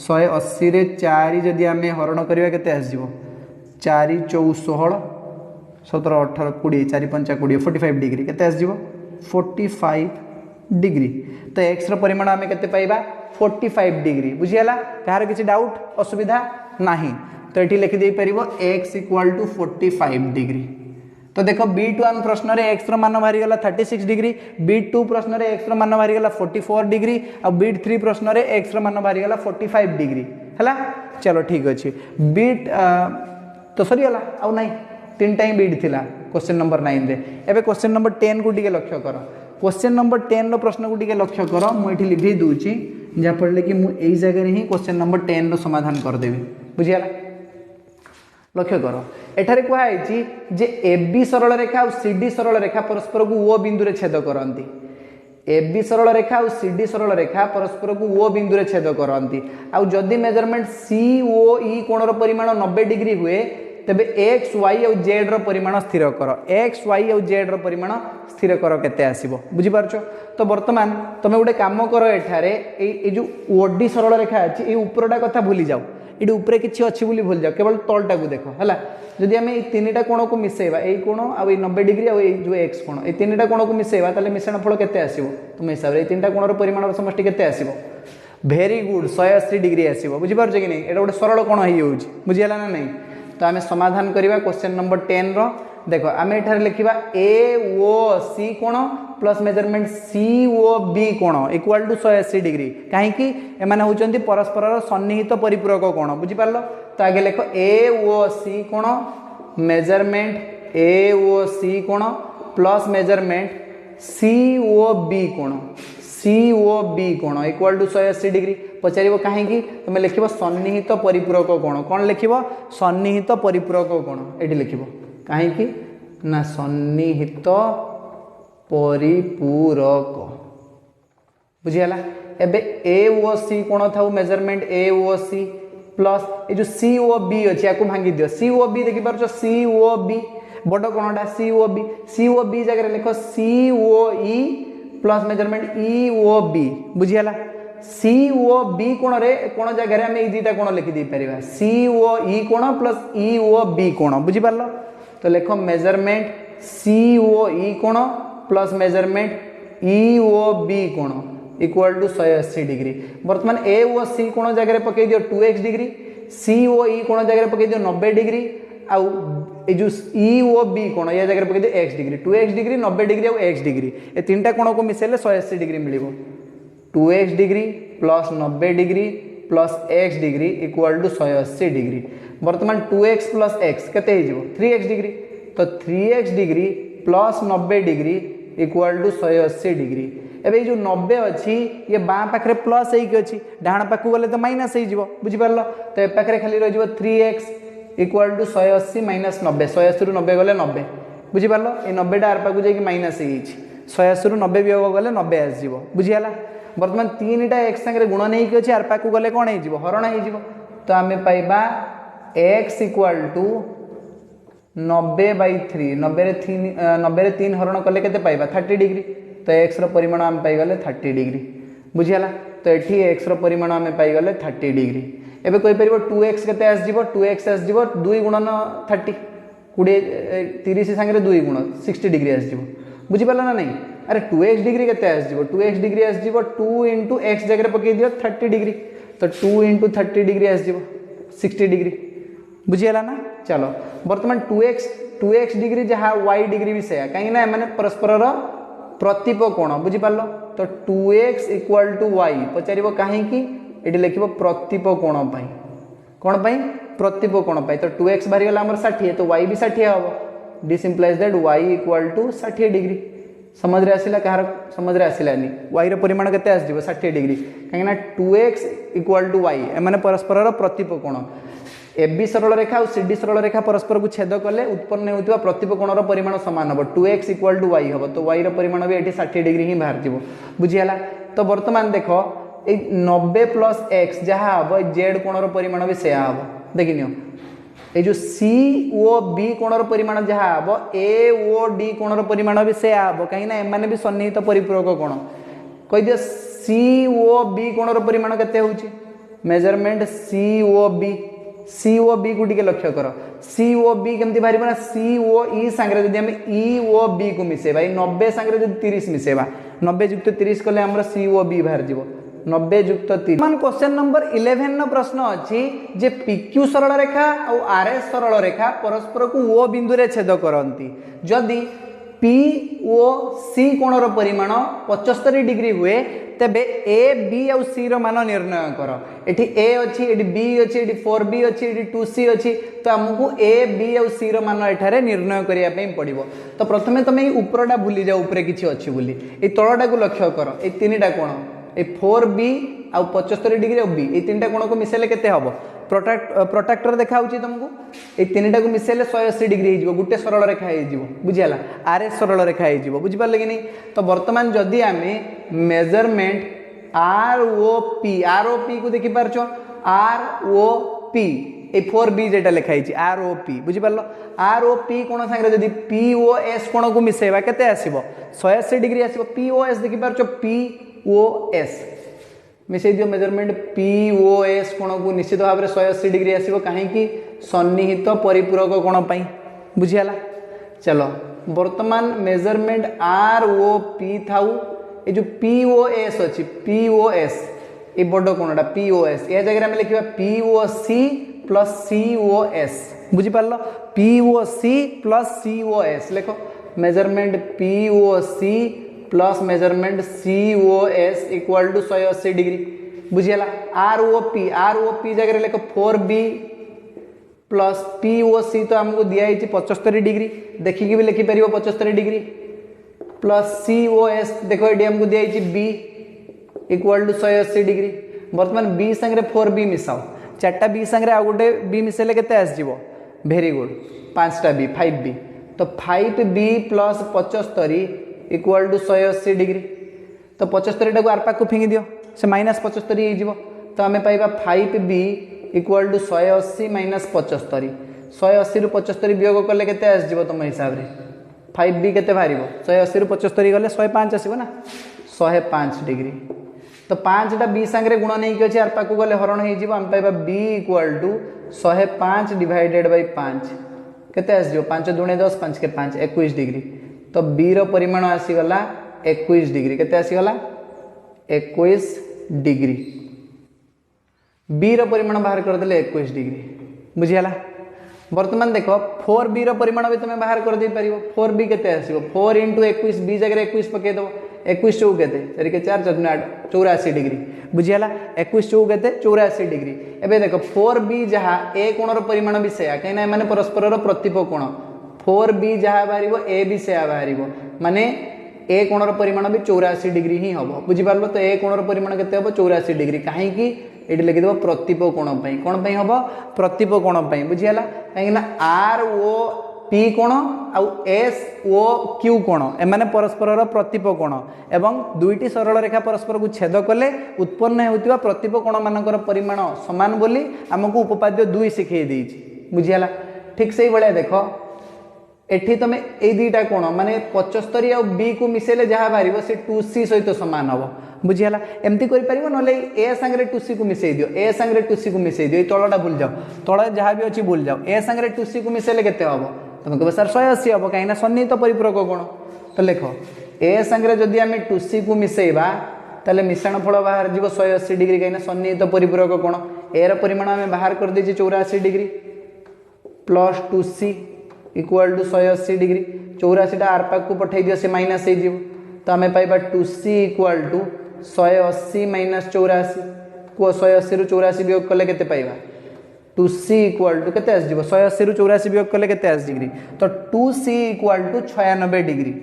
180 रे 4 जदी आमे हरण करिवा केते आस जिवो 4 4 16 17 18 20 4 5 20 45 डिग्री केते आस जिवो 45 डिग्री तो x रो परिमाण आमे केते पाइबा 45 डिग्री बुझिला कहार किछि डाउट असुविधा नाही तो एठी लिखि दे परिबो x इक्वल टू 45 डिग्री तो देखो B1 प्रश्न रे x रो मान बाहरी गला 36 डिग्री B2 प्रश्न रे x रो मान बाहरी गला 44 डिग्री आ B3 प्रश्न रे x रो मान बाहरी गला 45 डिग्री हला चलो ठीक अछि बीट तो सरी गला आ नहीं तीन टाइम बीट थिला क्वेश्चन नंबर 9 रे एबे क्वेश्चन नंबर 10 को टिके लक्ष्य करो क्वेश्चन नंबर 10 रो प्रश्न को टिके लक्ष्य करो मु एठी लिखि दूची जा पड़ले कि मु एई जगह रे ही क्वेश्चन नंबर 10 रो समाधान कर देबी बुझियाला लक्ष्य करो एठारे कुआ आइची जे AB सरल रेखा और CD सरल रेखा परस्पर को O बिंदु रे छेद करंती AB सरल रेखा और CD सरल रेखा परस्पर को O बिंदु रे छेद करंती आ जदी मेजरमेंट COE कोण रो परिमाण 90 डिग्री हुए तबे x y और z रो परिमाण स्थिर कर x y और z रो परिमाण स्थिर कर केते आसीबो बुझी पारछो तो वर्तमान तमे गोटे काम करो एठारे ए जो ओडी सरल रेखा अछि ए ऊपरटा कथा भूली जाओ इडी ऊपरे किछि अछि बोली भूल जाओ केवल तलटा को देखो हला जदि हम ए तीनटा कोण को मिसेबा ए कोण आ ए 90 डिग्री आ ए जो x कोण ए तीनटा कोण को मिसेबा ताले मिश्रण फल केते आसीबो तुम हिसाब रे ए तीनटा कोण रो परिमाण समष्टि केते आसीबो वेरी गुड 180 डिग्री आसीबो बुझी पारछो कि नहीं एटा गोटे सरल कोण होई होउची बुझी हला ना नहीं तो आम समाधान करवा क्वेश्चन नंबर 10 रो देखो आम एठारे लिखिबा AOC कोण प्लस मेजरमेंट COB कोण इक्वल टू 180 डिग्री काहे कि एमाने होचंती परस्पर सन्निहित परिपूरक कोण बुझी पारलो तो आगे लिखो AOC कोण मेजरमेंट AOC कोण प्लस मेजरमेंट COB कोण COB कोण इक्वल टू 180 डिग्री पचारिबो काहे कि तुम लिखिबो सन्निहित परिपूरक कोण कोन लिखिबो सन्निहित परिपूरक कोण एठी लिखिबो काहे कि ना सन्निहित परिपूरक बुझियाला एबे AOC कोण थाउ मेजरमेंट AOC प्लस ए जो COB अछि याकू भांगी दियो COB देखि परछो COB बड कोणटा COB जगह रे लिखो COE plus measurement EOB बुझियाला COB कोण रे कोण जगह रे हम ए दुईटा कोण लिखि दै परिबा COE कोण प्लस EOB कोण बुझि पारलो तो लिखो मेजरमेंट COE कोण प्लस मेजरमेंट EOB कोण इक्वल टू 180 डिग्री वर्तमान AOC कोण जगह रे पकई दियो 2x डिग्री COE कोण जगह रे पकई दियो 90 डिग्री आउ ए जो EOB कोण या जगह रे पकई दियो x degree 2x degree 90 degree आउ x डिग्री ए तीनटा कोण को मिसेले 180 डिग्री मिलिबो 2x degree plus 90 degree plus x degree equal to 180 degree. बर्तमान 2x प्लस एक्स केते हो जिवो 3x डिग्री, तो 3x degree plus 90 degree equal to 180 degree. एबे जो 90 अच्छी ये बाँ पाखे प्लस होगी अच्छी, डाण पाख गले तो माइनस हो बुझी पार, तो ए पाखे खाली रही 3x इक्वल टू 180 माइनस 90, 180 रु 90 गले 90 बुझी पार, ये 90 टा आर पाक जाकि माइनस हो 180 रु 90 वियोग गले 90 आसो बुझीगला। बर्तमान 3टा एक्स सागर गुण नहीं अच्छे आर पाक गले कौन हो हरण हो, तो आम पाइबा x इक्वल टू 90/3, 90 3 हरण कले के पाइबा 30 डिग्री, तो x परिमाण आम पाइगले 30 डिग्री बुझीगला। तो ये x परिमाण आम पाइगले 30 डिग्री। एबे कोई परिबो 2x केते आसजिवो 2x आसजिवो 2 गुणन 30 20 30 संगे 2 गुण 60 डिग्री आसजिवो बुझी पारला ना नहीं। अरे 2x डिग्री केते आसजिवो 2x डिग्री आसजिवो 2 इंटू x जगह पकई दियो 30 डिग्री, तो 2 इंटू 30 डिग्री आसजिवो 60 डिग्री बुझीगला ना। चलो बर्तमान 2x डिग्री जहाँ y डिग्री भी से कहीं ना माने परस्पर प्रतिप कोण बुझी पारलो, तो 2x इक्वल टू y पचार कहीं ये लिख प्रतिप कोण पाई कौन पाई प्रतिप कोण पाई, तो 2x बाहरी गला 60 तो y भी 60 हम, this implies that y equal to 60 degree. समझ रे आसिला कहार समझ रे आसिलानी, y रो परिमाण केते आसजिवो 60 डिग्री कहीं 2x इक्वल टू y एमाने परस्पर प्रतिप कोण। AB सरल रेखा और CD सरल रेखा परस्पर को छेद कले उत्पन्न होता प्रतिप कोणर परिमाण सामान हम, 2x इक्वल टू y हम, तो y रो परिमाण भी ये 60 डिग्री ही बाहर जीवो बुझीगला। तो बर्तमान देख ये 90 प्लस एक्स जहाँ हम जेड कोणर परिमाण भी से हम देखि नियो, ये जो COB कोणर परिमाण जहाँ हम AOD कोणर परिमाण भी से हम कहीं एमाने भी सन्निहित परिपूरक कोण कह दियो। COB कोणर परिमाण केते होउची मेजरमेंट COB को टिके लक्ष्य कर, COB केमती बाहर ना COE सांगे जब आम EOB को मिसेबा 90 सांगे जब 30 मिसेबा 90 युक्त 30 कले आमर COB बाहर जीवो 90 युक्त 30। मान क्वेश्चन नंबर 11 न प्रश्न अच्छी जे PQ सरल रेखा और RS सरल रेखा परस्पर को O बिंदु रे छेद करती, जदि POC कोणर परिमाण 75 डिग्री हुए तेबे A B और C रो मान निर्णय कर। एठी A अच्छी एठी B अच्छी एठी 4B अच्छी एठी 2C अच्छी, तो हमको A B और C रो मान एठारे निर्णय करिया पई पड़िबो। तो प्रथमे तमे ऊपरटा भूली जाओ ऊपर किछि अच्छी बोली, ए तळटा को लक्ष्य कर, ए तीनटा कोण ए 4B आ 75 डिग्री और B ए तीनटा कोण को मिसेले केते हबो प्रोट्रैक्टर देखा होची तुमको ए तीनटा को मिसेले 180 डिग्री हो गोटे सरल रेखा हो बुझीगला, RS सरल रेखा हो बुझी पारले कि नहीं। तो वर्तमान जदि आमे मेजरमेंट ROP को देखि पारछो ROP ए 4B जेटा लिखा है ROP बुझी पारलो, ROP कोण संगे जदि POS कोण को मिसेबा केते आसीबो 180 डिग्री आसीबो। POS देखि पारछो POS मिसई दियो मेजरमेंट POS कोण को निश्चित भाव में 180 डिग्री आसीबो कहीं सन्निहित परिपूरक कोण पाई बुझीगला। चलो वर्तमान मेजरमेंट ROP थाउ ये जो POS अच्छी POS ये बड़ कोणटा POS या जगह में लिखा POC प्लस COS बुझी पारलो, POC प्लस COS लिखो measurement POC plus measurement COS equal to 180 degree बुझीगला। ROP जगह लिख 4B प्लस POC तो हमको दिखाई 75 डिग्री देखिकी भी लिखिपर 75 डिग्री प्लस COS देखो ये हमको दिखाई B इक्वल टू 180 डिग्री। बर्तमान B संगे 4B मिसाओ, 4टा B संगे आ गोटे B मिसेले केते आसजिवो वेरी गुड 5टा B 5B, तो 5B plus 75 equal to 180 degree. तो 75 टा को आर पाक फिंगी दियो से माइनस 75 हो, तो आम पाइबा 5B इक्वल टू 180 माइनस 75 180 रु 75 वियोग कले केते आसजिवो तुम हिसाब रे 5B केते बाहरिबो 180 रु 75 गले 105 आसीबो ना 105 डिग्री। तो 5टा B संगे गुण नहीं कि आर पाक गले हरण हो आम पाइबा B equal to 105 divided by 5 केते आसजिवो 5 दूने 10 5 के 5 21 डिग्री। तो B रो परिमाण आसीगला 21 डिग्री केते आसीगला 21 डिग्री B रो परिमाण बाहर कर देले 21 डिग्री बुझीगला। वर्तमान देखो 4B रो परिमाण भी तुम बाहर कर दे परिबो 4B केते आसीबो 4 × 21 B जगह 21 पके दो 21 चौ केते 4 के 4 4 8 84 डिग्री बुझीगला 21 चौ केते 84 डिग्री। एबे देखो 4b जहा ए कोणर परिमाण भी सेया कहीं ना माने परस्पर प्रतिप कोण 4b जहा बाहरिबो ए भी सेया बाहरिबो माने ए कोणर परिमाण भी 84 डिग्री ही हबो बुझी पारलो। तो ए कोणर परिमाण केते हबो 84 डिग्री काहे कि एटी लिखि देबो प्रतिप कोण पई कोण पई हबो प्रतिप कोण पई बुझीगला काहे ना आर ओ पी कोण आउ एस ओ क्यू कोण एमाने परस्पर प्रतिप कोण एवं दुईटी सरल रेखा परस्पर को छेद कले उत्पन्न होउतिबा प्रतिप कोण मानकर परिमाण समान बोली हमकु उपपाद्य 2 सिखै देछि बुझीगला। ठीक सेही बळे देखो एठी तमे ए दुईटा कोण माने 75 आ बी को मिसेले जहा बारिबो से 2c सहित समान हबो बुझीगला। एमती करि परिबो नले ए संगे 2c को मिसै दियो ए संगे 2c को मिसै दियो तळटा भूल जाओ तळ जहा भी अछि भूल जाओ ए संगे 2c को मिसेले केते हबो तुम कह सर 180 हम कहीं सन्निहित परिपूरक कोण तो लिख ए संगे जदि आम 2c को मिसेबा ताले मिश्रण फल बाहर जीव 180 डिग्री कहीं सन्निहित परिपूरक कोण एर परिमाण आम बाहर कर देछि 84 degree plus 2c equal to 180 degree 84 आर पाक को पठै दियो से माइनस हो जीव तो आम पाइबा 2c इक्वल टू 180 माइनस 84 को 180 रु 84 वियोग कले केते पाइबा 2c इक्वल टू केते आसीबो 180 रु 84 वियोग कले केते आस डिग्री तो 2c इक्वल टू 96 डिग्री।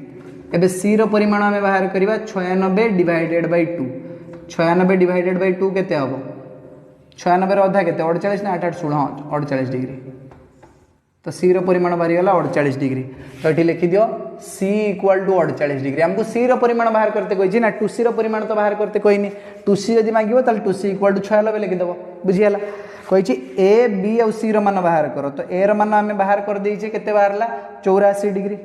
एबे c रो परिमाण हमें बाहर करबा 96 डिवाइडेड बाय 2 96 डिवाइडेड बाय 2 केते हबो 96 रो आधा केते 48 ना 8 8 16 48 डिग्री तो c रो परिमाण बाहरी गला 48 डिग्री। तो एठी लिखि दियो c इक्वल टू 48 डिग्री हमको c रो परिमाण बाहर करते कहि ना 2c रो परिमाण तो बाहर करते कहिनी 2c यदि मांगिबो ताल 2c इक्वल टू 96 लिखि देबो बुझियाला कही ए बी और सी मान बाहर कर तो ए मान आम बाहर कर देचे केते बाहरला 84 डिग्री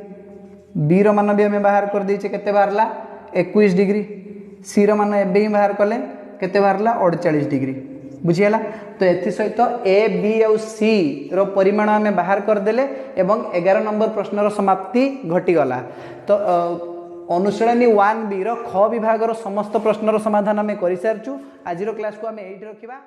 बी मान भी आम बाहर कर देचे केते बाहरला 21 डिग्री सी मान एबे ही बाहर कले केते बाहरला 48 डिग्री बुझीगला। तो एथि सहित ए बी और सी रो परिमाण आम बाहर करदेले एवं 11 नंबर प्रश्नर समाप्ति घटीगला। तो अनुशीलनी 1b रो ख विभाग समस्त प्रश्नर समाधान आम कर सारचु आज क्लास को आम एइट रखिबा।